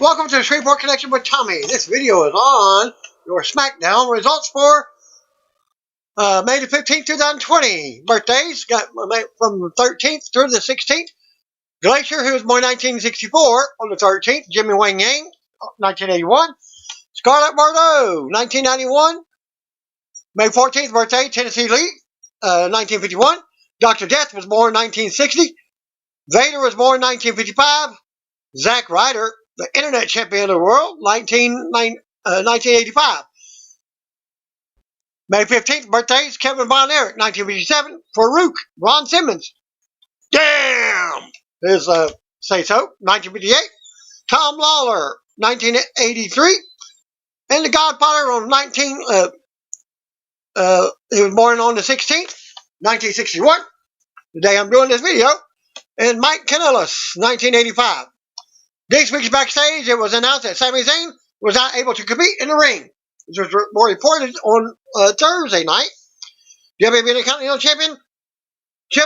Welcome to the Shreveport Connection with Tommy. This video is on your SmackDown results for May the 15th, 2020. Birthdays got from the 13th through the 16th. Glacier, who was born 1964 on the 13th. Jimmy Wang Yang, 1981. Scarlett Bordeaux, 1991. May 14th birthday, Tennessee Lee, 1951. Dr. Death was born 1960. Vader was born 1955. Zack Ryder, the Internet Champion of the World, 1985. May 15th birthdays, Kevin Von Erich, 1957. Farouk Ron Simmons, damn, is say so, 1958. Tom Lawler, 1983. And the Godfather on he was born on the 16th, 1961, the day I'm doing this video. And Mike Kanellis, 1985. This week's backstage, it was announced that Sami Zayn was not able to compete in the ring. This was reported on Thursday night. WWE Intercontinental Championship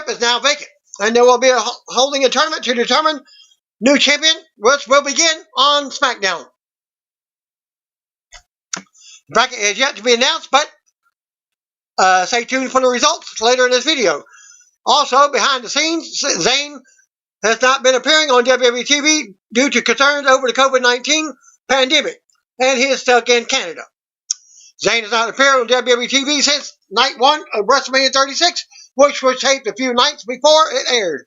is now vacant, and there will be holding a tournament to determine new champion, which will begin on SmackDown. The bracket is yet to be announced, but stay tuned for the results later in this video. Also, behind the scenes, Zayn has not been appearing on WWE TV due to concerns over the COVID-19 pandemic, and he is stuck in Canada. Zayn has not appeared on WWE TV since night 1 of WrestleMania 36, which was taped a few nights before it aired.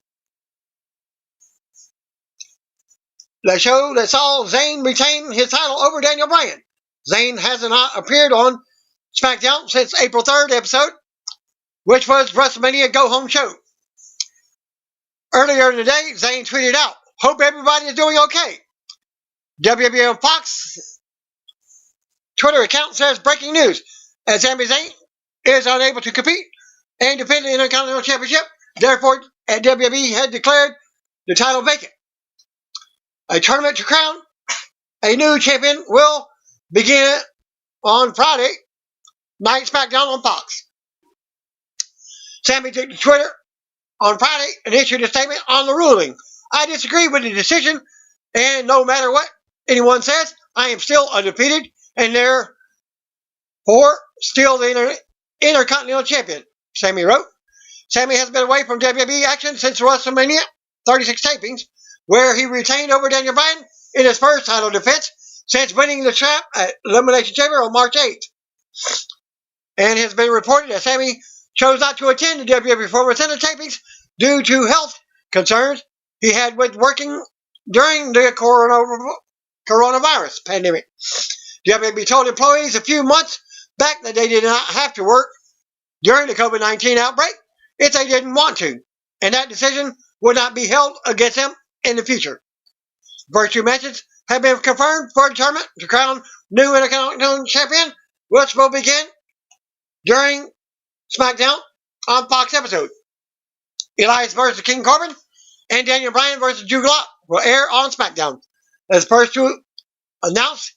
The show that saw Zayn retain his title over Daniel Bryan. Zayn has not appeared on SmackDown since April 3rd episode, which was WrestleMania Go Home Show. Earlier in the day, Zayn tweeted out, "Hope everybody is doing okay." WWE on Fox Twitter account says, breaking news, as Sami Zayn is unable to compete and defend the Intercontinental Championship, therefore WWE had declared the title vacant. A tournament to crown a new champion will begin on Friday night SmackDown on Fox. Sami took to Twitter on Friday and issued a statement on the ruling. "I disagree with the decision, and no matter what anyone says, I am still undefeated and therefore still the Intercontinental Champion," Sami wrote. Sami has been away from WWE action since WrestleMania 36 tapings, where he retained over Daniel Bryan in his first title defense since winning the champ at Elimination Chamber on March 8th. And it has been reported that Sami chose not to attend the WWE Performance Center tapings due to health concerns he had with working during the coronavirus pandemic. WWE told employees a few months back that they did not have to work during the COVID-19 outbreak if they didn't want to, and that decision would not be held against them in the future. First two matches have been confirmed for a tournament to crown new Intercontinental Champion, which will begin during SmackDown on Fox episode. Elias versus King Corbin and Daniel Bryan versus Drew Gulak will air on SmackDown as first two announced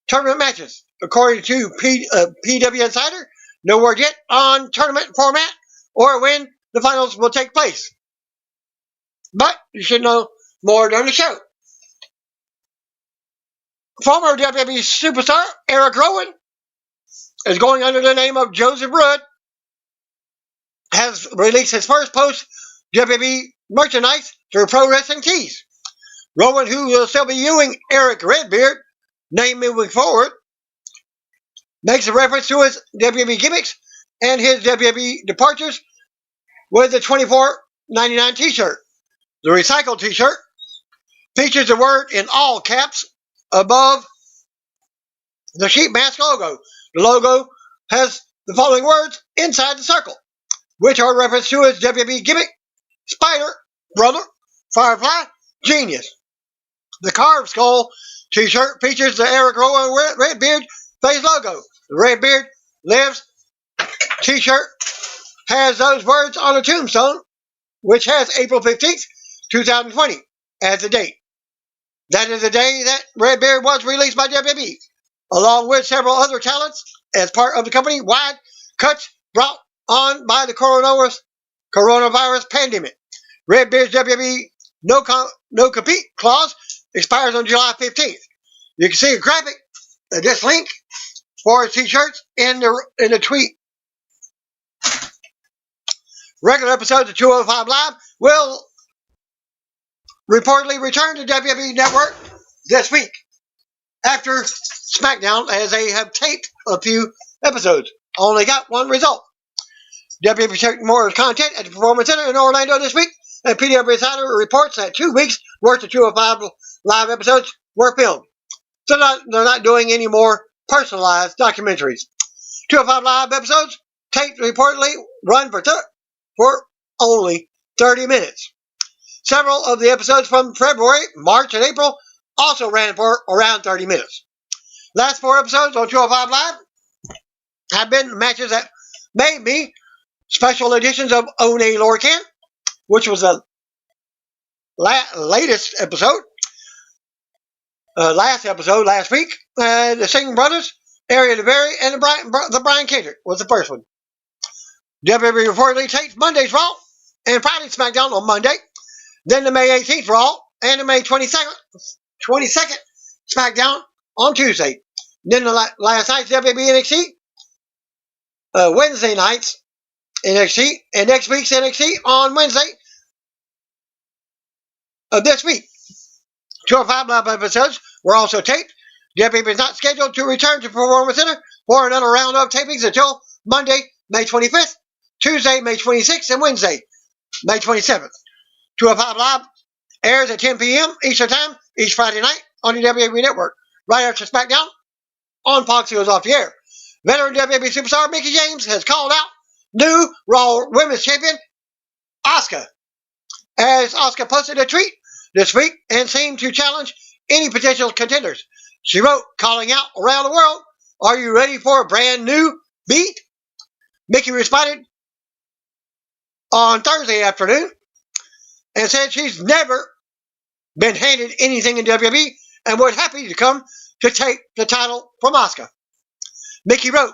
tournament matches. According to PWInsider, no word yet on tournament format or when the finals will take place. But you should know more during the show. Former WWE superstar Eric Rowan is going under the name of Joseph Roode, has released his first post-WWE merchandise through Pro Wrestling Tees. Rowan, who will still be using Eric Redbeard name moving forward, makes a reference to his WWE gimmicks and his WWE departures with the $24.99 t-shirt. The recycled t-shirt features the word in all caps above the sheep mask logo. The logo has the following words inside the circle, which are referenced to his WWE gimmick: Spider, Brother, Firefly, Genius. The carved skull t-shirt features the Eric Rowan Redbeard face logo. The Redbeard Lives t-shirt has those words on a tombstone, which has April 15th, 2020 as the date. That is the day that Redbeard was released by WWE, along with several other talents as part of the company-wide cuts brought on by the coronavirus pandemic. Redbeard's WWE no compete clause expires on July 15th. You can see a graphic, this link for t-shirts in the tweet. Regular episodes of 205 Live will reportedly return to WWE Network this week after SmackDown, as they have taped a few episodes. Only got one result. WWE projecting more content at the Performance Center in Orlando this week, and PWInsider reports that 2 weeks worth of 205 Live episodes were filmed. So they're not doing any more personalized documentaries. 205 Live episodes taped reportedly run for only 30 minutes. Several of the episodes from February, March, and April also ran for around 30 minutes. Last 4 episodes on 205 Live have been matches that may be special editions of Oney Lorcan, which was the latest episode. Last episode, last week, the Singh Brothers, Ariya, Daivari, and the Brian Kendrick was the first one. WWE reportedly taped Monday's Raw and Friday's SmackDown on Monday, then the May 18th Raw and the May 22nd SmackDown on Tuesday. Then the last night's WWE NXT, Wednesday night's NXT, and next week's NXT on Wednesday of this week. 205 Live episodes were also taped. WWE is not scheduled to return to Performance Center for another round of tapings until Monday, May 25th, Tuesday, May 26th, and Wednesday, May 27th. 205 Live airs at 10 p.m. Eastern Time each Friday night on the WWE Network. Right after SmackDown on Fox goes off the air. Veteran WWE superstar Mickie James has called out new Raw Women's Champion Asuka, as Asuka posted a tweet this week and seemed to challenge any potential contenders. She wrote, calling out around the world, "Are you ready for a brand new beat?" Mickie responded on Thursday afternoon and said she's never been handed anything in WWE and would happy to come to take the title from Asuka. Mickie wrote,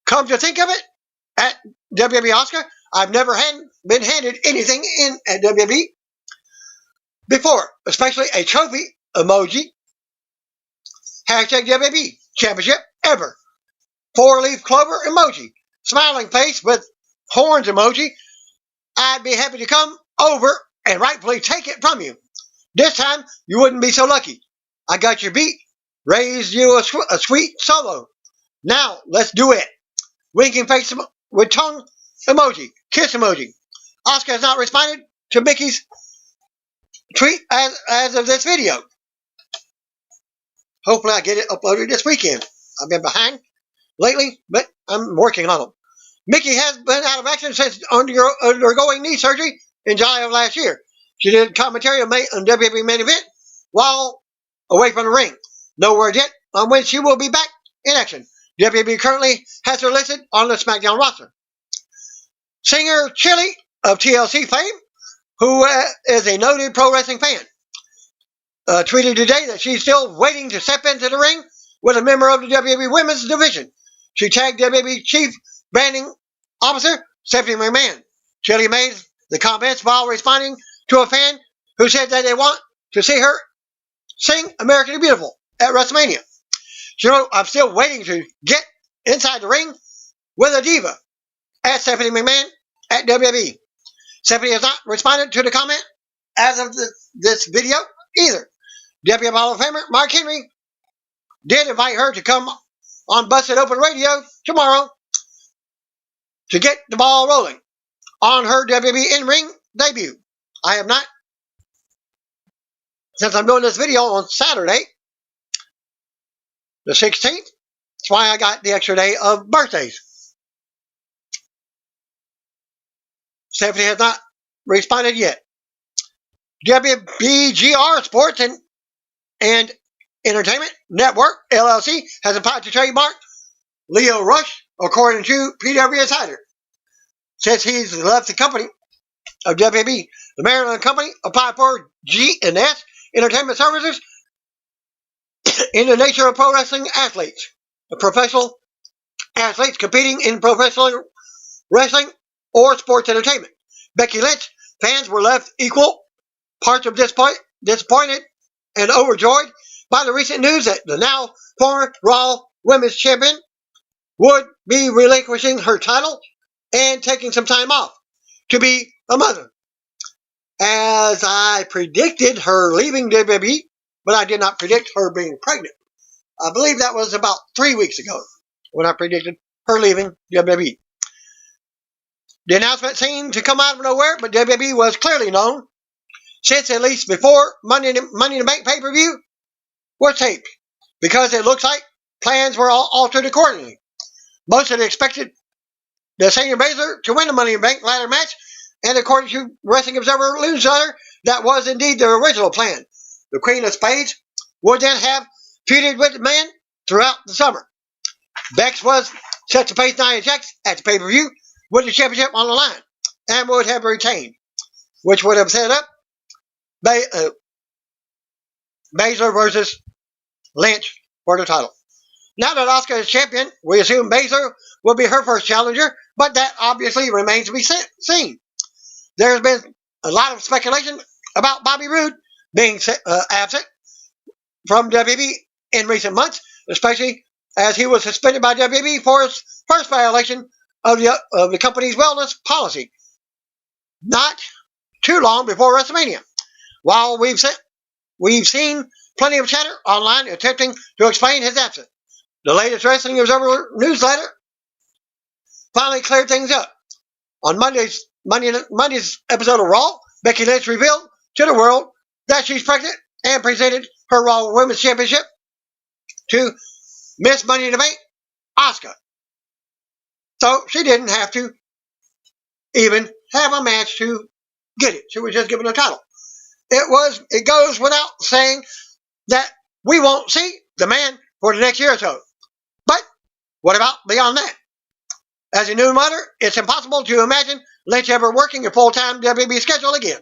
"Come to think of it, at WWE Asuka, I've never been handed anything in at WWE before, especially a trophy emoji, hashtag WWE Championship ever, 4-leaf clover emoji, smiling face with horns emoji. I'd be happy to come over and rightfully take it from you. This time, you wouldn't be so lucky. I got your beat, raised you a sweet solo. Now, let's do it. Winking face with tongue emoji, kiss emoji." Asuka has not responded to Mickie's tweet as of this video. Hopefully I get it uploaded this weekend. I've been behind lately, but I'm working on them. Mickie has been out of action since undergoing knee surgery in July of last year. She did commentary on WWE Main Event while away from the ring. No word yet on when she will be back in action. WWE currently has her listed on the SmackDown roster. Singer Chilli of TLC fame, who is a noted pro wrestling fan, tweeted today that she's still waiting to step into the ring with a member of the WWE Women's Division. She tagged WWE Chief Branding Officer Stephanie McMahon. Chilli made the comments while responding to a fan who said that they want to see her sing American the Beautiful at WrestleMania. She wrote, "I'm still waiting to get inside the ring with a diva at Stephanie McMahon at WWE." Stephanie has not responded to the comment as of this video either. WWE Hall of Famer Mark Henry did invite her to come on Busted Open Radio tomorrow to get the ball rolling on her WWE in-ring debut. I have not, since I'm doing this video on Saturday, the 16th. That's why I got the extra day of birthdays. Stephanie has not responded yet. WBGR Sports and Entertainment Network, LLC, has applied to trademark Lio Rush, according to PWInsider. Since he's left the company of WB, the Maryland company applied for G&S Entertainment Services in the nature of pro wrestling athletes. The professional athletes competing in professional wrestling or sports entertainment. Becky Lynch fans were left equal parts of disappointed and overjoyed by the recent news that the now former Raw Women's Champion would be relinquishing her title and taking some time off to be a mother. As I predicted her leaving WWE, but I did not predict her being pregnant. I believe that was about 3 weeks ago when I predicted her leaving WWE. The announcement seemed to come out of nowhere, but WWE was clearly known since at least before Money in the Bank pay-per-view was taped, because it looks like plans were all altered accordingly. Most had expected the Senior Baszler to win the Money in the Bank ladder match, and according to Wrestling Observer newsletter, that was indeed the original plan. The Queen of Spades would then have feuded with the man throughout the summer. Bex was set to face Nia Jax at the pay-per-view with the championship on the line and would have retained, which would have set up Baszler versus Lynch for the title. Now that Asuka is champion, we assume Baszler will be her first challenger, but that obviously remains to be seen. There's been a lot of speculation about Bobby Roode being absent from WWE in recent months, especially as he was suspended by WWE for his first violation of the company's wellness policy not too long before WrestleMania. While we've seen plenty of chatter online attempting to explain his absence, the latest Wrestling Observer newsletter finally cleared things up. On Monday's episode of Raw, Becky Lynch revealed to the world that she's pregnant and presented her Raw Women's Championship to Miss Money in the Bank, Asuka. So she didn't have to even have a match to get it. She was just given a title. It goes without saying that we won't see the man for the next year or so. But what about beyond that? As a new mother, it's impossible to imagine Lynch ever working a full-time WWE schedule again.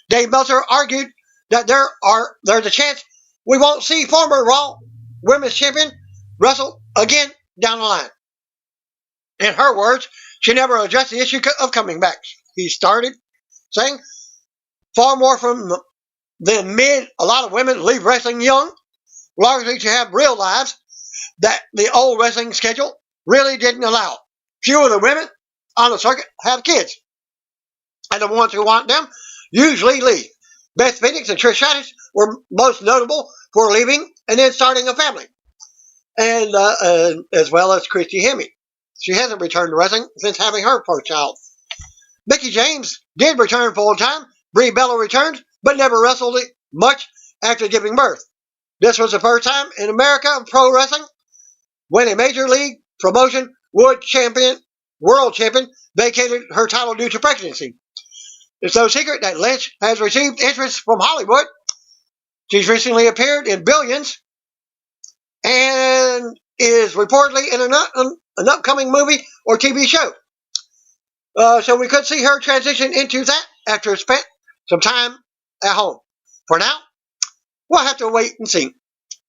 Dave Meltzer argued that there's a chance we won't see former Raw Women's Champion wrestle again down the line. In her words, she never addressed the issue of coming back. He started saying, far more than men, a lot of women leave wrestling young, largely to have real lives that the old wrestling schedule really didn't allow. Few of the women on the circuit have kids, and the ones who want them usually leave. Beth Phoenix and Trish Stratus were most notable for leaving and then starting a family, and as well as Christy Hemme. She hasn't returned to wrestling since having her first child. Mickie James did return full-time. Brie Bella returned, but never wrestled much after giving birth. This was the first time in America pro wrestling when a major league promotion world champion vacated her title due to pregnancy. It's no secret that Lynch has received interest from Hollywood. She's recently appeared in Billions and is reportedly in an upcoming movie or TV show. So we could see her transition into that after spent some time at home. For now, we'll have to wait and see.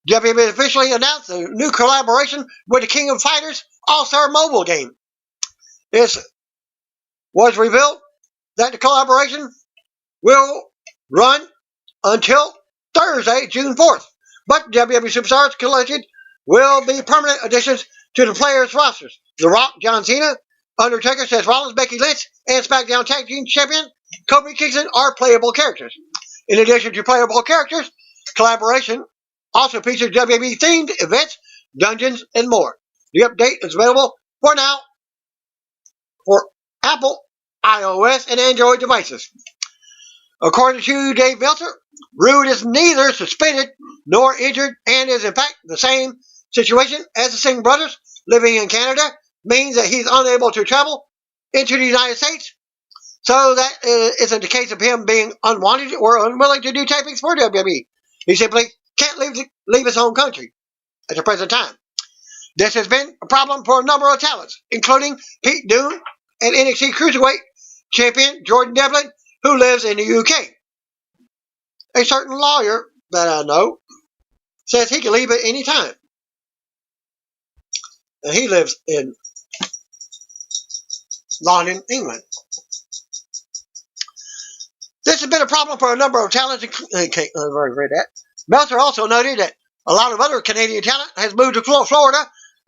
WWE officially announced a new collaboration with the King of Fighters ALLSTAR mobile game. It was revealed that the collaboration will run until Thursday, June 4th. But WWE Superstars Collection will be permanent additions to the players' rosters. The Rock, John Cena, Undertaker, Seth Rollins, Becky Lynch, and SmackDown Tag Team Champion Kofi Kingston are playable characters. In addition to playable characters, collaboration also features WWE-themed events, dungeons, and more. The update is available for now for Apple, iOS, and Android devices. According to Dave Meltzer, Roode is neither suspended nor injured and is in fact the same situation as the Singh Brothers. Living in Canada means that he's unable to travel into the United States. So that isn't the case of him being unwanted or unwilling to do tapings for WWE. He simply can't leave his home country at the present time. This has been a problem for a number of talents, including Pete Dunne and NXT Cruiserweight champion Jordan Devlin, who lives in the UK. A certain lawyer that I know says he can leave at any time. And he lives in London, England. This has been a problem for a number of talents. I've already read that. Meltzer also noted that a lot of other Canadian talent has moved to Florida,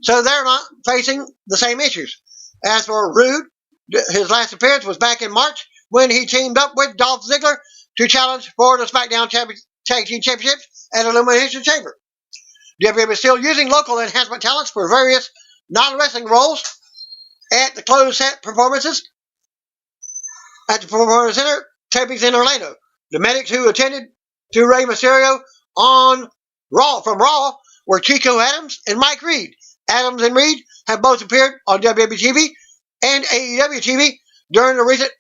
so they're not facing the same issues. As for Roode, his last appearance was back in March when he teamed up with Dolph Ziggler to challenge for the SmackDown Tag Team Championships at Elimination Chamber. WWE is still using local enhancement talents for various non-wrestling roles at the closed set performances at the Performance Center tapings in Orlando. The medics who attended to Rey Mysterio on Raw were Chico Adams and Mike Reed. Adams and Reed have both appeared on WWE TV and AEW TV during the recent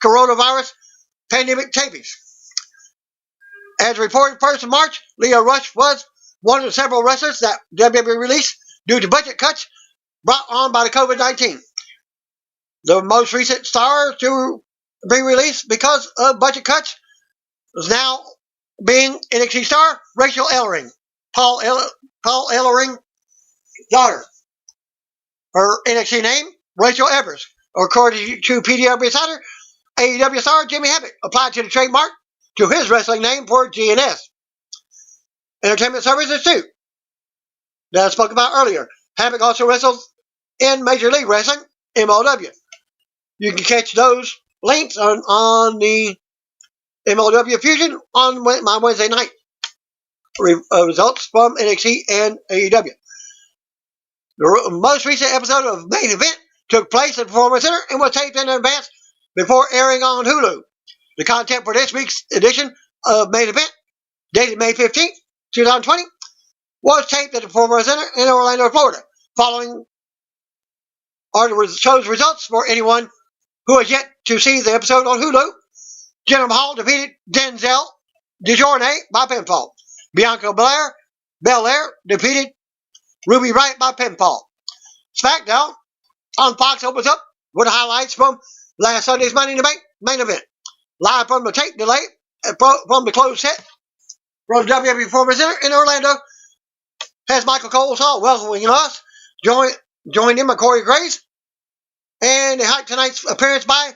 coronavirus pandemic tapings. As reported 1st of March, Lio Rush was one of the several wrestlers that WWE released due to budget cuts brought on by the COVID-19. The most recent star to be released because of budget cuts is now being NXT star Rachel Ellering, Paul Ellering's daughter. Her NXT name, Rachel Evers. According to PWInsider, AEW star Jimmy Havoc applied to the trademark to his wrestling name for GNS. Entertainment Services too, that I spoke about earlier. Havoc also wrestles in Major League Wrestling, MLW. You can catch those links on the MLW Fusion on my Wednesday night results from NXT and AEW. The most recent episode of Main Event took place at the Performance Center and was taped in advance before airing on Hulu. The content for this week's edition of Main Event, dated May 15th, 2020, was taped at the Performance Center in Orlando, Florida. Following are the show's results for anyone who has yet to see the episode on Hulu. Jinder Mahal defeated Denzel DeJournay by pinfall. Bianca Belair defeated Ruby Riott by pinfall. SmackDown on Fox opens up with highlights from last Sunday's Money in the Bank main event. Live from the tape delay from the closed set from WWE Performance Center in Orlando has Michael Colesaw welcoming us. Joined him by Corey Graves. And they hyped tonight's appearance by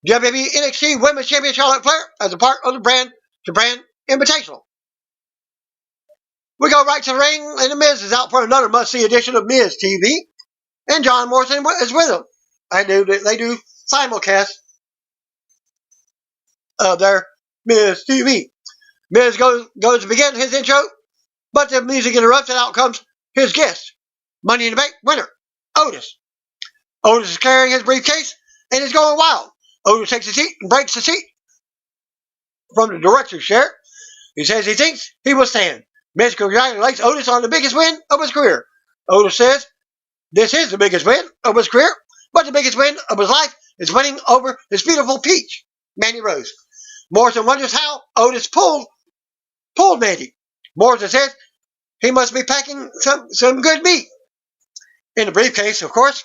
WWE NXT Women's Champion Charlotte Flair as a part of the brand to brand invitational. We go right to the ring, and The Miz is out for another must-see edition of Miz TV, and John Morrison is with him. They do simulcast of their Miz TV. Miz goes to begin his intro, but the music interrupts, and out comes his guest, Money in the Bank winner, Otis. Otis is carrying his briefcase and is going wild. Otis takes a seat and breaks the seat from the director's chair. He says he thinks he will stand. Miz congratulates Otis on the biggest win of his career. Otis says this is the biggest win of his career, but the biggest win of his life is winning over his beautiful peach, Mandy Rose. Morrison wonders how Otis pulled Mandy. Morrison says he must be packing some good meat. In the briefcase, of course,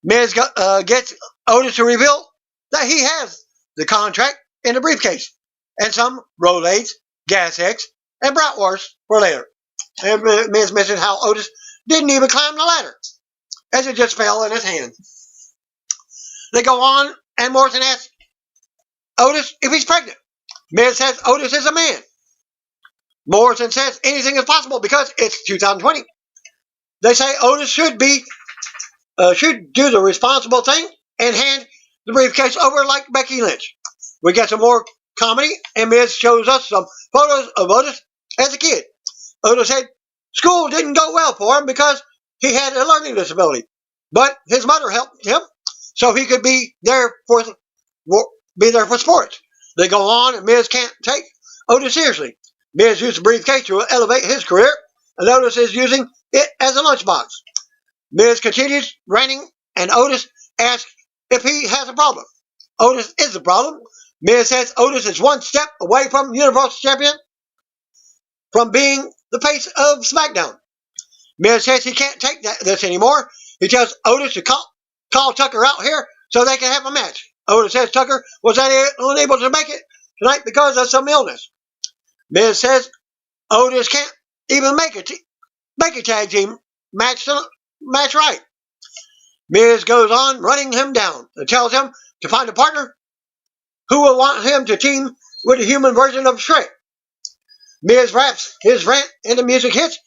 Miz gets Otis to reveal that he has the contract in the briefcase and some Rolaids, Gas X, and Bratwurst for later. And Miz mentioned how Otis didn't even climb the ladder, as it just fell in his hand. They go on, and Morrison asks Otis if he's pregnant. Miz says Otis is a man. Morrison says anything is possible because it's 2020. They say Otis should do the responsible thing and hand the briefcase over like Becky Lynch. We get some more comedy, and Miz shows us some photos of Otis as a kid. Otis said school didn't go well for him because he had a learning disability, but his mother helped him so he could be there for sports. They go on, and Miz can't take Otis seriously. Miz used the briefcase to elevate his career, and Otis is using it as a lunchbox. Miz continues ranting, and Otis asks if he has a problem. Otis is the problem. Miz says Otis is one step away from Universal Champion, from being the face of SmackDown. Miz says he can't take this anymore. He tells Otis to call Tucker out here so they can have a match. Otis says Tucker was unable to make it tonight because of some illness. Miz says Otis can't even make a tag team match right. Miz goes on running him down and tells him to find a partner who will want him to team with the human version of Shrek. Miz raps his rant and the music hits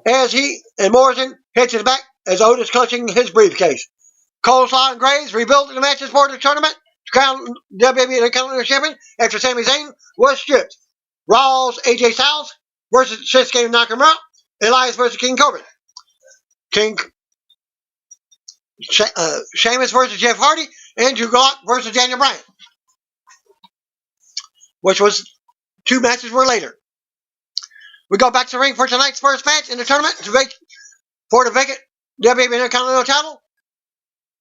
as he and Morrison hits his back as Otis clutching his briefcase. Coleslaw and Graves rebuilt the matches for the tournament to crown WWE Intercontinental Champion after Sami Zayn was stripped. Raw's AJ Styles versus Shinsuke Nakamura. Elias versus King Corbin. Sheamus versus Jeff Hardy. And Drew Gulak versus Daniel Bryan. Which was 2 matches were later. We go back to the ring for tonight's first match in the tournament for the vacant WWE Intercontinental title.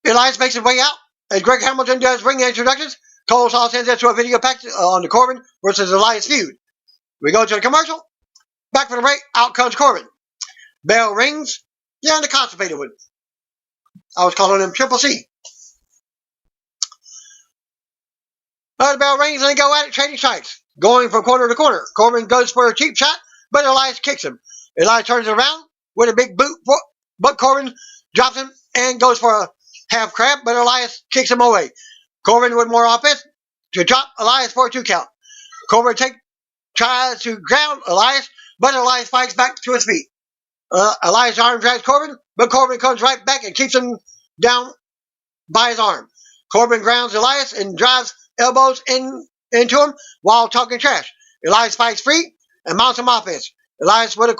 Elias makes his way out as Greg Hamilton does ring introductions. Coleslaw sends us to a video package on the Corbin versus Elias feud. We go to the commercial. Back for the break. Out comes Corbin. Bell rings. Yeah, and the constipated one. I was calling him Triple C. The bell rings and they go at it, trading strikes. Going from corner to corner. Corbin goes for a cheap shot, but Elias kicks him. Elias turns around with a big boot, but Corbin drops him and goes for a half crab, but Elias kicks him away. Corbin with more offense to drop Elias for a 2 count. Corbin tries to ground Elias, but Elias fights back to his feet. Elias' arm drags Corbin, but Corbin comes right back and keeps him down by his arm. Corbin grounds Elias and drives elbows into him while talking trash. Elias fights free and mounts him offense. Elias with a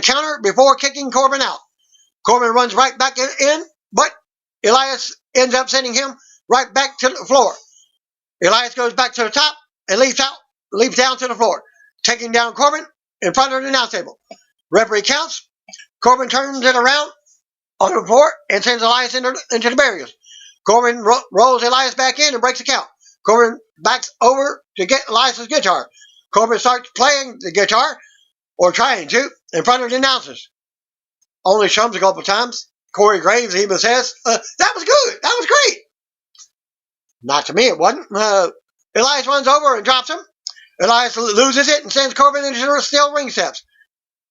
counter before kicking Corbin out. Corbin runs right back in, but Elias ends up sending him right back to the floor. Elias goes back to the top and leaps down to the floor, taking down Corbin in front of the announce table. Referee counts. Corbin turns it around on the floor and sends Elias into the barriers. Corbin rolls Elias back in and breaks the count. Corbin backs over to get Elias' guitar. Corbin starts playing the guitar, or trying to, in front of the announcers. Only shums a couple times. Corey Graves even says, that was good. That was great. Not to me, it wasn't. Elias runs over and drops him. Elias loses it and sends Corbin into the steel ring steps.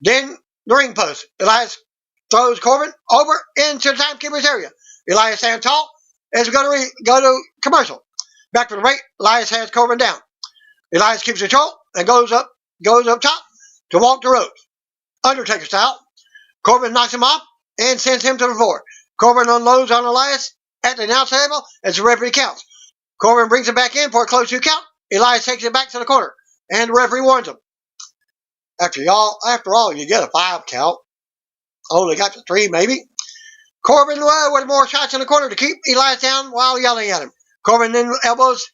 Then the ring post. Elias throws Corbin over into the timekeeper's area. Elias stands tall as we go to commercial. Back from the break, Elias has Corbin down. Elias keeps control and goes up top to walk the ropes. Undertaker style. Corbin knocks him off and sends him to the floor. Corbin unloads on Elias at the announce table as the referee counts. Corbin brings him back in for a close 2 count. Elias takes it back to the corner, and the referee warns him. After all, you get a 5 count. Only got to 3, maybe. Corbin with more shots in the corner to keep Elias down while yelling at him. Corbin then elbows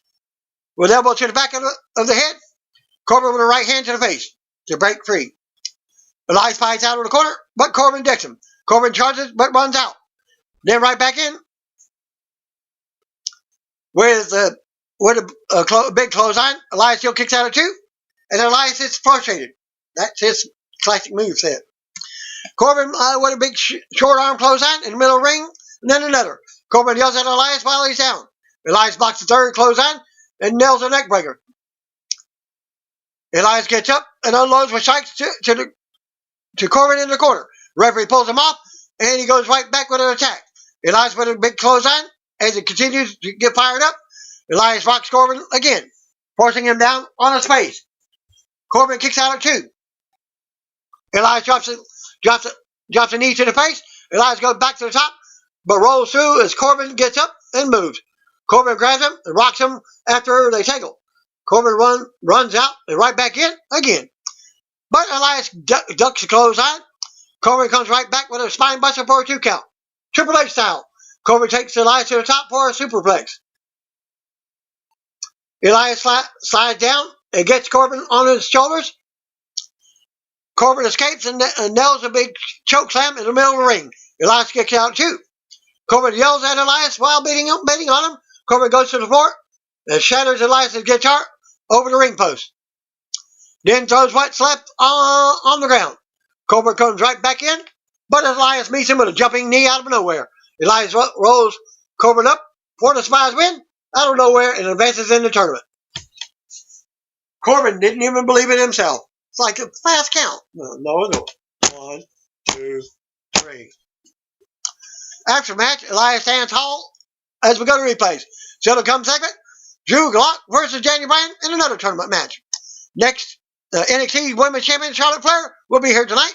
to the back of the head. Corbin with a right hand to the face to break free. Elias fights out of the corner, but Corbin decks him. Corbin charges, but runs out. Then right back in with a big clothesline. Elias still kicks out of 2, and Elias is frustrated. That's his classic move set. Corbin with a big short arm clothesline in the middle of the ring, and then another. Corbin yells at Elias while he's down. Elias blocks the 3rd clothesline and nails a neck breaker. Elias gets up and unloads with strikes to Corbin in the corner. Referee pulls him off, and he goes right back with an attack. Elias with a big clothesline as it continues to get fired up. Elias rocks Corbin again, forcing him down on his face. Corbin kicks out of 2. Elias drops a knee to the face. Elias goes back to the top, but rolls through as Corbin gets up and moves. Corbin grabs him and rocks him after they tangle. Corbin runs out and right back in again. But Elias ducks the clothesline. Corbin comes right back with a spine buster for a 2 count. Triple H style. Corbin takes Elias to the top for a superplex. Elias slides down and gets Corbin on his shoulders. Corbin escapes and nails a big choke slam in the middle of the ring. Elias kicks out 2. Corbin yells at Elias while beating on him. Corbin goes to the floor and shatters Elias' guitar over the ring post. Then throws what's left on the ground. Corbin comes right back in, but Elias meets him with a jumping knee out of nowhere. Elias rolls Corbin up for the surprise win out of nowhere and advances in the tournament. Corbin didn't even believe it himself. It's like a fast count. No. 1, 2, 3. After match, Elias stands tall as we go to replays. Still to come segment, Drew Gulak versus Daniel Bryan in another tournament match. Next NXT Women's Champion Charlotte Flair will be here tonight.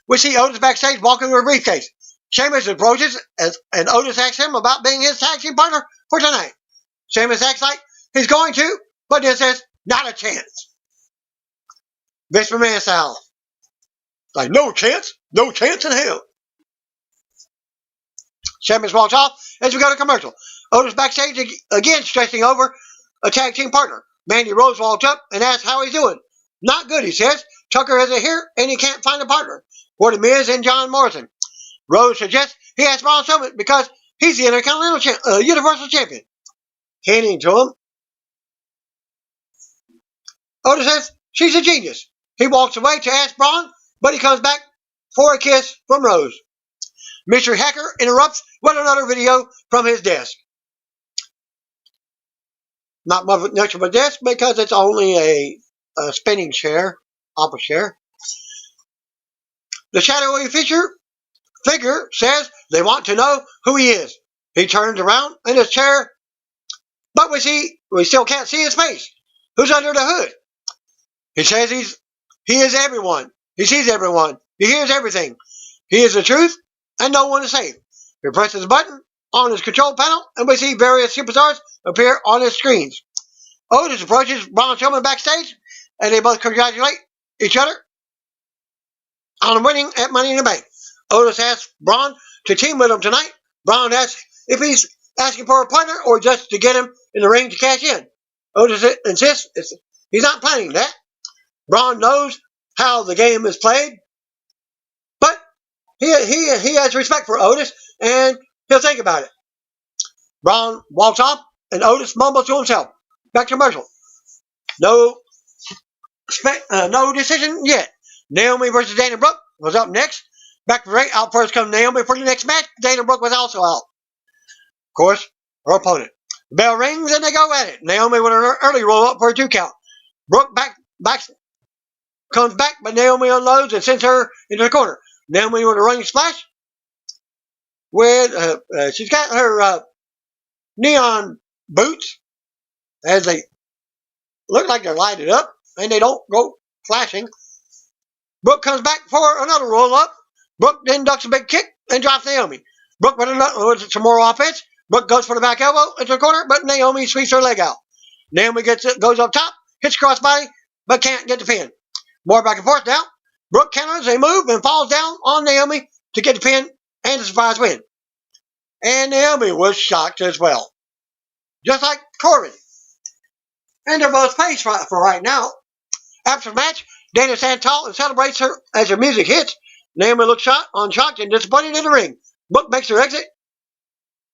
We see Otis backstage walking with a briefcase. Sheamus approaches and Otis asks him about being his tag team partner for tonight. Sheamus acts like he's going to, but then says, not a chance. Vince McMahon style. Like, no chance in hell. Sheamus walks off as we go to commercial. Otis backstage again stressing over a tag team partner. Mandy Rose walks up and asks how he's doing. Not good, he says. Tucker isn't here and he can't find a partner for The Miz and John Morrison. Rose suggests he asks Braun Strowman because he's the Intercontinental Universal Champion. Handing to him. Otis says she's a genius. He walks away to ask Braun, but he comes back for a kiss from Rose. Mystery Hacker interrupts with another video from his desk. Not much of a desk because it's only a spinning chair, office chair. The shadowy figure says they want to know who he is. He turns around in his chair, but we still can't see his face. Who's under the hood? He says he is everyone. He sees everyone. He hears everything. He is the truth, and no one is safe. He presses a button on his control panel, and we see various superstars appear on his screens. Otis approaches Braun Strowman backstage, and they both congratulate each other on winning at Money in the Bank. Otis asks Braun to team with him tonight. Braun asks if he's asking for a partner or just to get him in the ring to cash in. Otis insists he's not planning that. Braun knows how the game is played, but he has respect for Otis, and he'll think about it. Braun walks off, and Otis mumbles to himself. Back to commercial. No decision yet. Naomi versus Dana Brooke was up next. Back to the ring. Out first comes Naomi for the next match. Dana Brooke was also out. Of course, her opponent. The bell rings and they go at it. Naomi with an early roll up for a 2 count. Brooke comes back, but Naomi unloads and sends her into the corner. Naomi with a running splash. She's got her neon boots as they look like they're lighted up and they don't go flashing. Brooke comes back for another roll up. Brooke then ducks a big kick and drops Naomi. Brooke with some more offense. Brooke goes for the back elbow into the corner, but Naomi sweeps her leg out. Naomi goes up top, hits crossbody, but can't get the pin. More back and forth now. Brooke counters a move and falls down on Naomi to get the pin and the surprise win. And Naomi was shocked as well. Just like Corbin. And they're both face for right now. After the match, Dana stands tall and celebrates her as her music hits. Naomi looks shocked and disappointed in the ring. Brooke makes her exit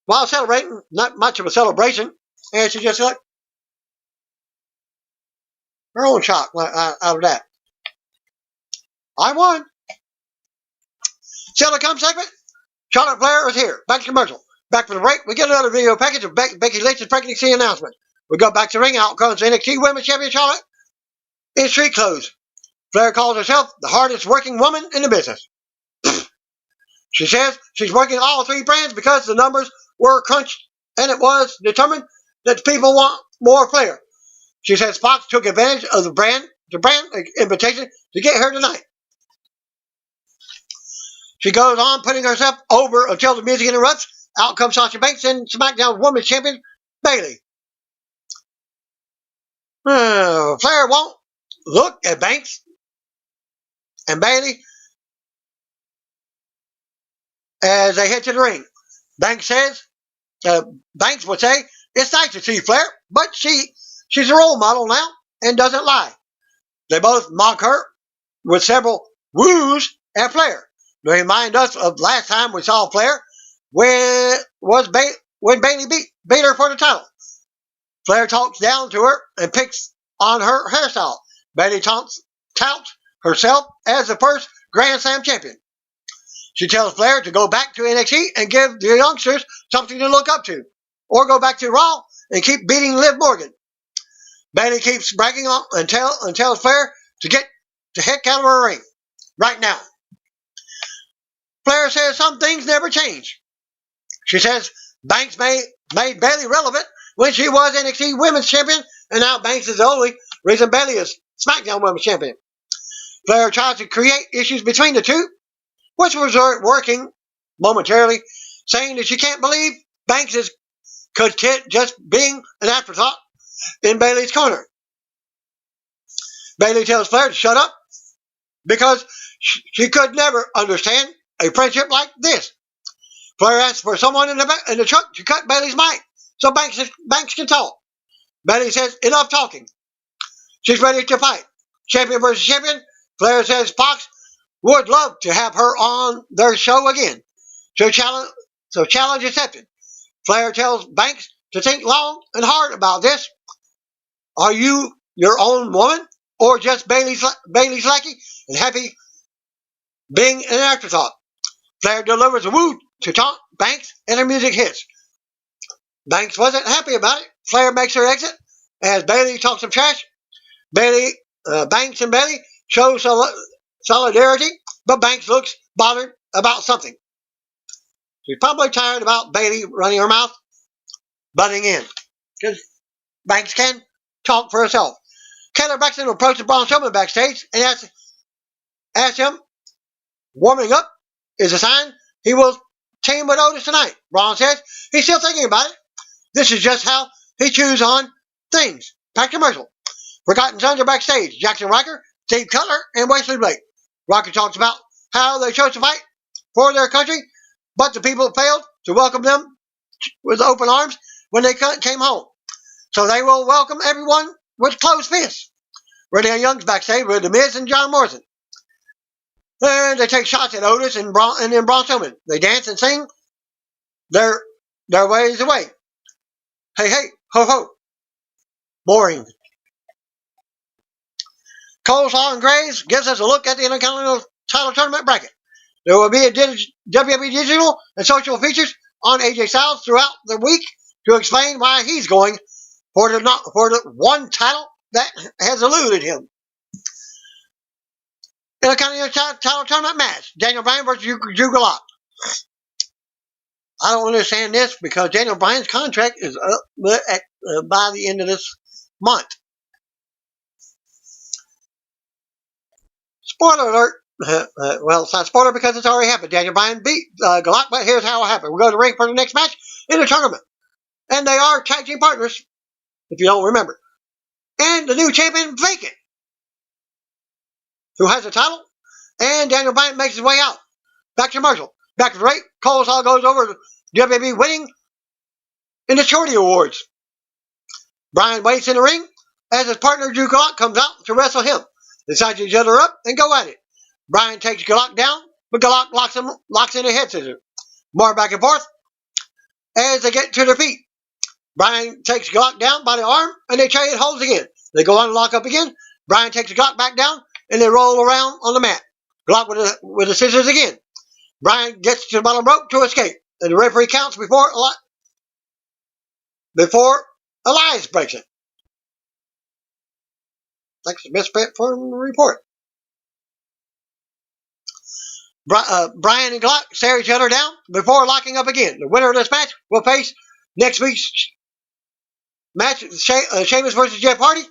while celebrating. Not much of a celebration. And she just like her own shock out of that. I won. Telecom segment. Charlotte Flair is here. Back to commercial. Back for the break. We get another video package of Becky Lynch's pregnancy announcement. We go back to the ring. Out comes NXT Women's Champion Charlotte in street clothes. Flair calls herself the hardest working woman in the business. She says she's working all 3 brands because the numbers were crunched and it was determined that people want more Flair. She says Fox took advantage of the brand invitation to get her tonight. She goes on putting herself over until the music interrupts. Out comes Sasha Banks and SmackDown Women's Champion Bayley. Flair won't look at Banks and Bayley as they head to the ring. Banks would say, it's nice to see Flair, but she's a role model now and doesn't lie. They both mock her with several woos at Flair. They remind us of last time we saw Flair when Bayley beat her for the title. Flair talks down to her and picks on her hairstyle. Bayley touts herself as the first Grand Slam champion. She tells Flair to go back to NXT and give the youngsters something to look up to. Or go back to Raw and keep beating Liv Morgan. Bayley keeps bragging on and tells Flair to get the heck out of her ring. Right now. Flair says some things never change. She says Banks made Bayley relevant when she was NXT Women's Champion, and now Banks is the only reason Bayley is SmackDown Women's Champion. Flair tries to create issues between the two, which was working momentarily, saying that she can't believe Banks could just being an afterthought in Bayley's corner. Bayley tells Flair to shut up because she could never understand a friendship like this. Flair asks for someone in the truck to cut Bayley's mic so Banks can talk. Bayley says, enough talking. She's ready to fight. Champion versus champion. Flair says Fox would love to have her on their show again. So challenge accepted. Flair tells Banks to think long and hard about this. Are you your own woman or just Bayley's lackey and happy being an afterthought? Flair delivers a woo to taunt Banks and her music hits. Banks wasn't happy about it. Flair makes her exit as Bayley talks some trash. Banks and Bayley show solidarity, but Banks looks bothered about something. She's probably tired about Bayley running her mouth, butting in, because Banks can talk for herself. Kayla Braxton approaches Braun Strowman backstage and asks him, warming up is a sign he will team with Otis tonight. Braun says he's still thinking about it. This is just how he chews on things. Back to commercial. Forgotten Sons are backstage. Jackson Riker, Steve Cutler, and Wesley Blake. Riker talks about how they chose to fight for their country, but the people failed to welcome them with open arms when they came home. So they will welcome everyone with closed fists. Renee Young's backstage with The Miz and John Morrison. And they take shots at Otis and then Braun Strowman. They dance and sing their ways away. Hey, hey, ho, ho. Boring. Coleslaw and Graves gives us a look at the Intercontinental title tournament bracket. There will be a WWE digital and social features on AJ Styles throughout the week to explain why he's going for the one title that has eluded him. Intercontinental title tournament match. Daniel Bryan versus Drew Gulak. I don't understand this because Daniel Bryan's contract is up by the end of this month. Spoiler alert. Well, it's not spoiler because it's already happened. Daniel Bryan beat Gulak, but here's how it happened. We'll go to the ring for the next match in the tournament. And they are tag team partners, if you don't remember. And the new champion, Vacant, who has a title. And Daniel Bryan makes his way out. Back to commercial. Back to the ring. Coleslaw goes over to WWE winning in the Shorty Awards. Bryan waits in the ring as his partner Drew Gulak comes out to wrestle him. They size each other up and go at it. Bryan takes Gulak down, but Gulak locks in a head scissor. More back and forth as they get to their feet. Bryan takes Gulak down by the arm and they trade holds again. They go on and lock up again. Bryan takes Gulak back down and they roll around on the mat. Gulak with the scissors again. Bryan gets to the bottom rope to escape, and the referee counts before Elias breaks it. Thanks to Misfit for the report. Bryan and Gulak stare each other down before locking up again. The winner of this match will face next week's match, Sheamus versus Jeff Hardy.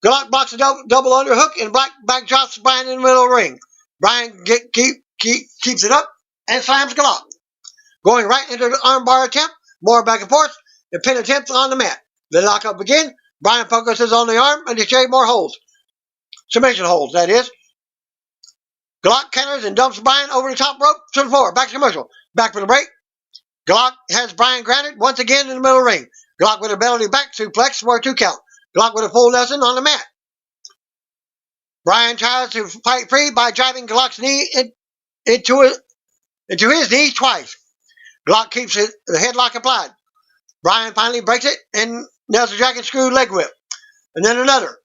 Gulak blocks a double underhook and back drops Bryan in the middle of the ring. Bryan keeps it up and slams Gulak. Going right into the armbar attempt. More back and forth. The pin attempt on the mat. They lock up again. Bryan focuses on the arm and they trade more holds. Submission holds, that is. Gulak counters and dumps Bryan over the top rope to the floor. Back to commercial. Back for the break. Gulak has Bryan grounded once again in the middle of the ring. Gulak with a belly back suplex for a 2 count. Gulak with a full Nelson on the mat. Bryan tries to fight free by driving Gulak's knee into his knee twice. Gulak keeps the headlock applied. Bryan finally breaks it and nails the dragon screw leg whip. And then another.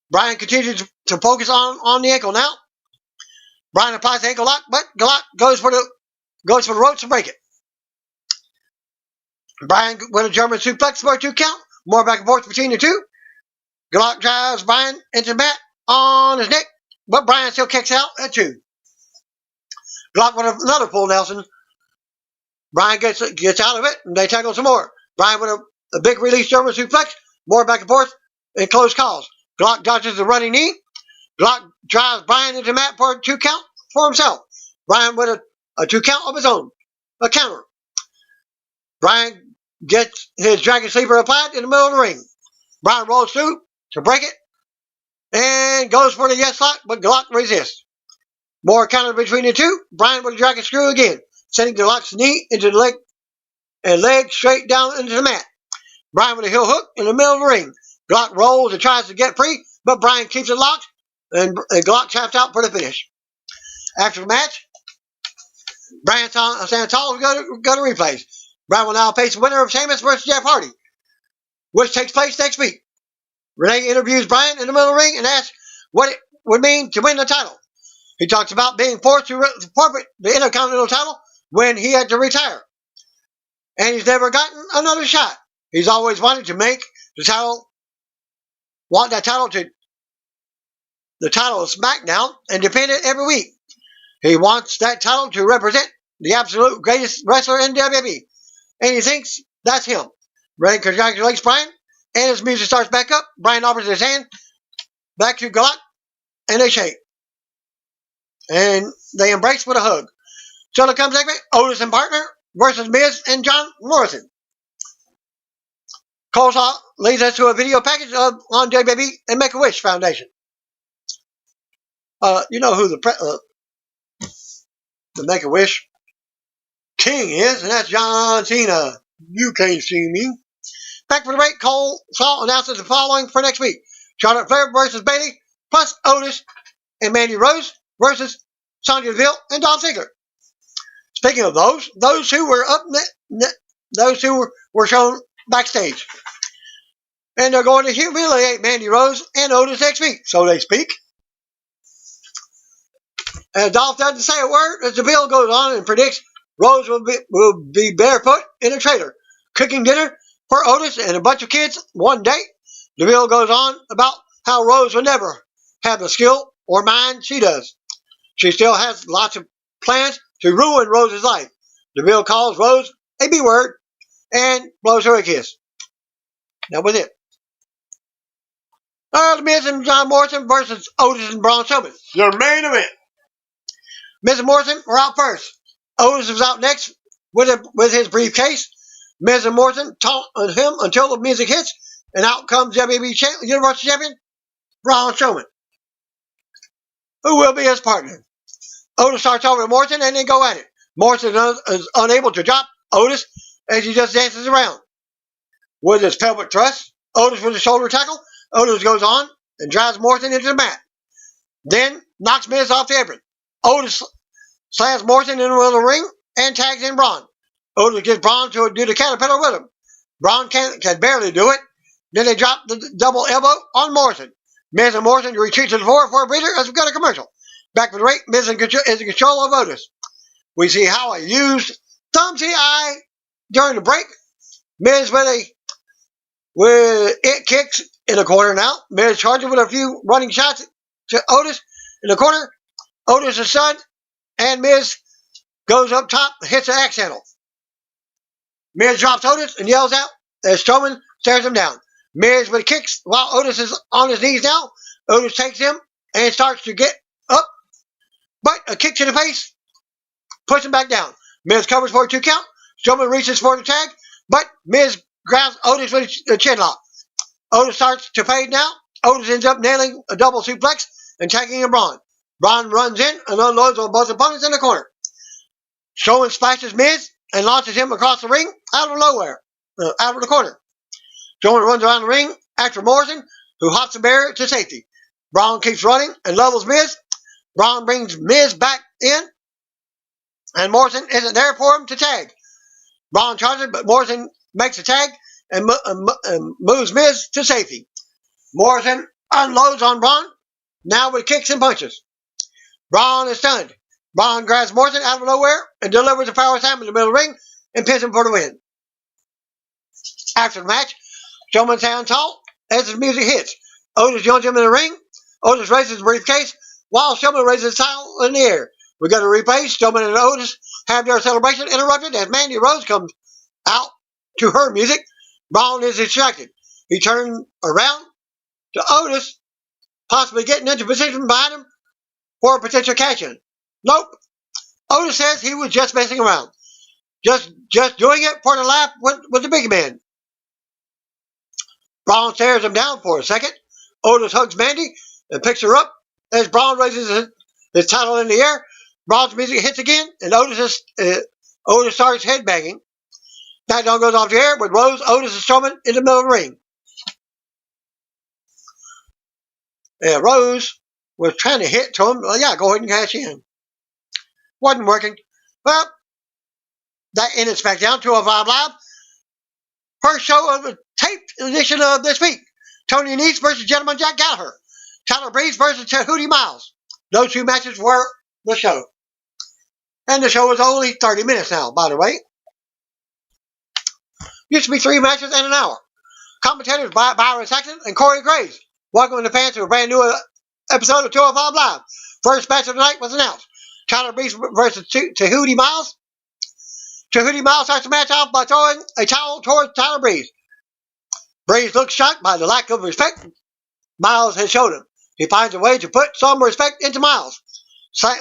Bryan continues to focus on the ankle now. Bryan applies the ankle lock, but Gulak goes for the ropes to break it. Bryan with a German suplex for a 2 count. More back and forth between the two. Gulak drives Bryan into the mat on his neck, but Bryan still kicks out at 2. Gulak with another full Nelson. Bryan gets out of it, and they tackle some more. Bryan with a big release German suplex. More back and forth and close calls. Glock dodges the running knee. Glock drives Bryan into the mat for a 2 count for himself. Bryan with a 2 count of his own. A counter. Bryan gets his Dragon Sleeper applied in the middle of the ring. Bryan rolls through to break it and goes for the yes lock, but Glock resists. More counter between the two. Bryan with a Dragon Screw again, sending Glock's knee into the leg and leg straight down into the mat. Bryan with a heel hook in the middle of the ring. Glock rolls and tries to get free, but Bryan keeps it locked, and Glock taps out for the finish. After the match, Bryan stands tall and go to replays. Bryan will now face the winner of Sheamus versus Jeff Hardy, which takes place next week. Renee interviews Bryan in the middle of the ring and asks what it would mean to win the title. He talks about being forced to forfeit the Intercontinental title when he had to retire. And he's never gotten another shot. He's always wanted to make the title, the title of SmackDown and defend it every week. He wants that title to represent the absolute greatest wrestler in WWE. And he thinks that's him. Renee congratulates Bryan, and his music starts back up. Bryan offers his hand back to Glock, and they shake. And they embrace with a hug. So the comes segment, Otis and partner versus Miz and John Morrison. Coleslaw leads us to a video package on WWE and Make-A-Wish Foundation. You know who the Make-A-Wish King is, and that's John Cena. You can't see me. Back for the break, Coleslaw announces the following for next week. Charlotte Flair versus Bayley, plus Otis and Mandy Rose versus Sonya Deville and Dolph Ziggler. Speaking of those who were those who were shown backstage. And they're going to humiliate Mandy Rose and Otis next week, so they speak. And Dolph doesn't say a word as Deville goes on and predicts Rose will be barefoot in a trailer, cooking dinner for Otis and a bunch of kids one day. Deville goes on about how Rose will never have the skill or mind she does. She still has lots of plans to ruin Rose's life. Deville calls Rose a B word and blows her a kiss. That was it. The Miz and John Morrison versus Otis and Braun Strowman. Their main event. Miz and Morrison were out first. Otis was out next with his briefcase. Miz and Morrison taunt on him until the music hits, and out comes WWE Universal Champion Braun Strowman, who will be his partner. Otis starts over to Morrison and they go at it. Morrison is unable to drop Otis as he just dances around. With his pelvic thrust, Otis with a shoulder tackle, Otis goes on and drives Morrison into the mat. Then knocks Miz off the apron. Otis slams Morrison into the ring and tags in Braun. Otis gets Braun to do the caterpillar with him. Braun can barely do it. Then they drop the double elbow on Morrison. Miz and Morrison retreat to the floor for a breather as we go to commercial. Back for the break, Miz is in control of Otis. We see how I used Thumbsy Eye during the break. Miz with it kicks in the corner now. Miz charging with a few running shots to Otis in the corner. Otis is stunned, and Miz goes up top, hits the axe handle. Miz drops Otis and yells out as Strowman stares him down. Miz with kicks while Otis is on his knees now. Otis takes him and starts to get up, but a kick to the face puts him back down. Miz covers for a 2 count. Strowman reaches for the tag, but Miz grabs Otis with a chin lock. Otis starts to fade now. Otis ends up nailing a double suplex and tagging in Braun. Braun runs in and unloads on both opponents in the corner. Strowman splashes Miz and launches him across the ring out of the corner. Strowman runs around the ring after Morrison, who hops the barrier to safety. Braun keeps running and levels Miz. Braun brings Miz back in, and Morrison isn't there for him to tag. Braun charges, but Morrison makes a tag and moves Miz to safety. Morrison unloads on Braun, now with kicks and punches. Braun is stunned. Braun grabs Morrison out of nowhere and delivers a power slam in the middle of the ring and pins him for the win. After the match, Strowman stands tall as the music hits. Otis joins him in the ring. Otis raises the briefcase while Strowman raises his title in the air. We got a replay. Strowman and Otis have their celebration interrupted as Mandy Rose comes out to her music. Braun is distracted. He turns around to Otis possibly getting into position behind him for a potential cash-in. Nope. Otis says he was just messing around. Just doing it for the laugh with the big man. Braun stares him down for a second. Otis hugs Mandy and picks her up as Braun raises his title in the air. Braun's music hits again, and Otis starts headbanging. SmackDown goes off the air with Rose, Otis, and Strowman in the middle of the ring. And Rose was trying to hit to him. Well, yeah, go ahead and cash in. Wasn't working. Well, that ended SmackDown 205 Live. First show of the taped edition of this week. Tony Nese versus Gentleman Jack Gallagher. Tyler Breeze versus Hootie Miles. Those two matches were the show. And the show was only 30 minutes now, by the way. Used to be 3 matches and an hour. Commentators Byron Saxton and Corey Graves. Welcome the fans to a brand new episode of 205 Live. First match of the night was announced. Tyler Breeze versus Hootie Miles. Hootie Miles starts the match off by throwing a towel towards Tyler Breeze. Breeze looks shocked by the lack of respect Miles has shown him. He finds a way to put some respect into Miles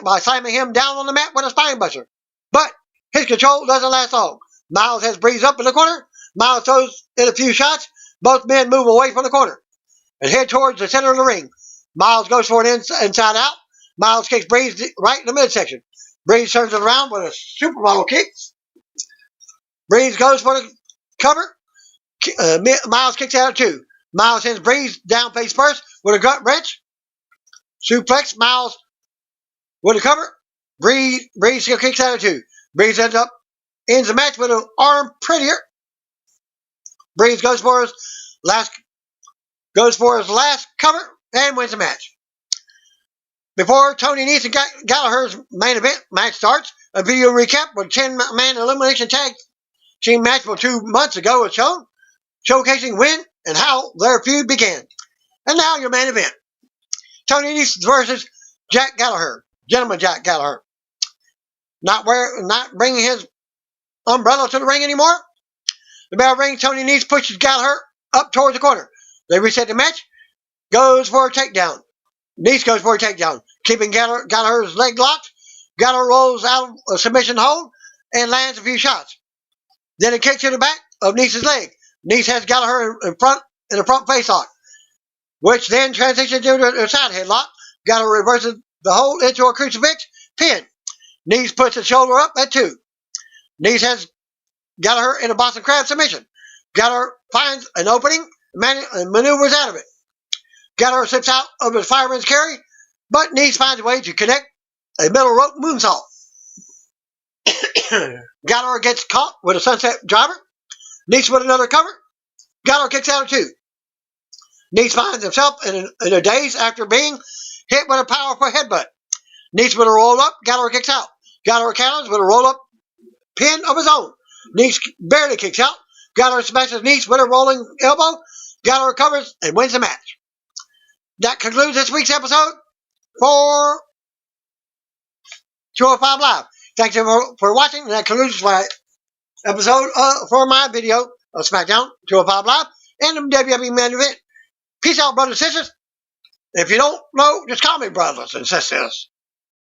by slamming him down on the mat with a spine buster. But his control doesn't last long. Miles has Breeze up in the corner. Miles throws in a few shots. Both men move away from the corner and head towards the center of the ring. Miles goes for an inside out. Miles kicks Breeze right in the midsection. Breeze turns it around with a supermodel kick. Breeze goes for the cover. Miles kicks out of 2. Miles sends Breeze down face first with a gut wrench. Suplex. Miles with a cover. Breeze still kicks out of 2. Breeze ends the match with an arm prettier. Breeze goes for his last cover and wins the match. Before Tony Nese and Gallagher's main event match starts, a video recap with 10-man elimination tag team match from 2 months ago was shown, showcasing when and how their feud began. And now your main event. Tony Nese versus Jack Gallagher. Gentleman Jack Gallagher. Not bringing his umbrella to the ring anymore. The bell rings. Tony Nese pushes Gallagher up towards the corner. They reset the match. Goes for a takedown. Nese goes for a takedown. Keeping Gallagher's leg locked. Gallagher rolls out of a submission hold and lands a few shots. Then a kick to the back of Nese's leg. Nese has Gallagher in a front face lock, which then transitions into a side headlock. Gallagher reverses the hold into a crucifix pin. Nese puts his shoulder up at 2. Nese has Gallagher in a Boston Crab submission. Gallagher finds an opening and maneuvers out of it. Gallagher slips out of his fireman's carry, but Nese finds a way to connect a middle rope moonsault. Gallagher gets caught with a sunset driver. Nese with another cover. Gallagher kicks out of 2. Nese finds himself in a daze after being hit with a powerful headbutt. Nese with a roll up. Gallagher kicks out. Gallagher counters with a roll up pin of his own. Nese barely kicks out. Gallagher smashes Nese with a rolling elbow. Gallagher covers and wins the match. That concludes this week's episode for 205 Live. Thanks for watching. That concludes my episode for my video of SmackDown 205 Live and the WWE main event. Peace out, brothers and sisters. If you don't know, just call me brothers and sisters.